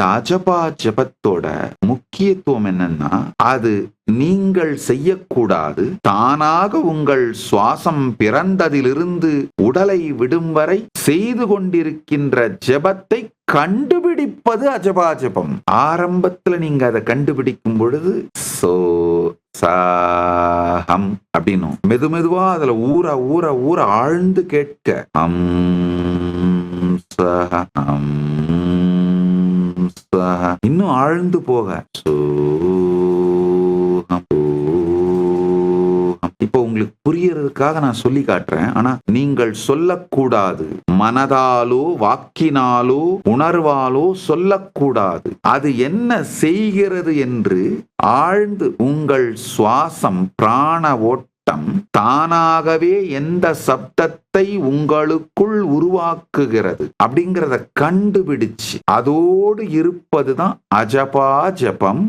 அஜபா ஜபத்தோட முக்கியத்துவம் என்னன்னா, அது நீங்கள் செய்யக்கூடாது. தானாக உங்கள் சுவாசம் பிறந்ததிலிருந்து உடலை விடும் வரை செய்து கொண்டிருக்கின்ற ஜபத்தை கண்டுபிடிப்பது அஜபா ஜபம். ஆரம்பத்துல நீங்க அதை கண்டுபிடிக்கும் பொழுது சோ சாஹம் அப்படின்னும் மெது மெதுவா அதுல ஊற ஊற ஊற ஆழ்ந்து கேட்க சஹம் இன்னும் ஆழ்ந்து போக இப்போ உங்களுக்கு புரியறதுக்காக நான் சொல்லி காட்டுறேன். ஆனா நீங்கள் சொல்லக்கூடாது. மனதாலோ வாக்கினாலோ உணர்வாலோ சொல்லக்கூடாது. அது என்ன செய்கிறது என்று ஆழ்ந்து உங்கள் சுவாசம் பிராண ஓட்டம் தானாகவே எந்த சப்தத்தை உங்களுக்குள் உருவாக்குகிறது அப்படிங்கிறத கண்டுபிடிச்சு அதோடு இருப்பதுதான் அஜபா ஜபம்.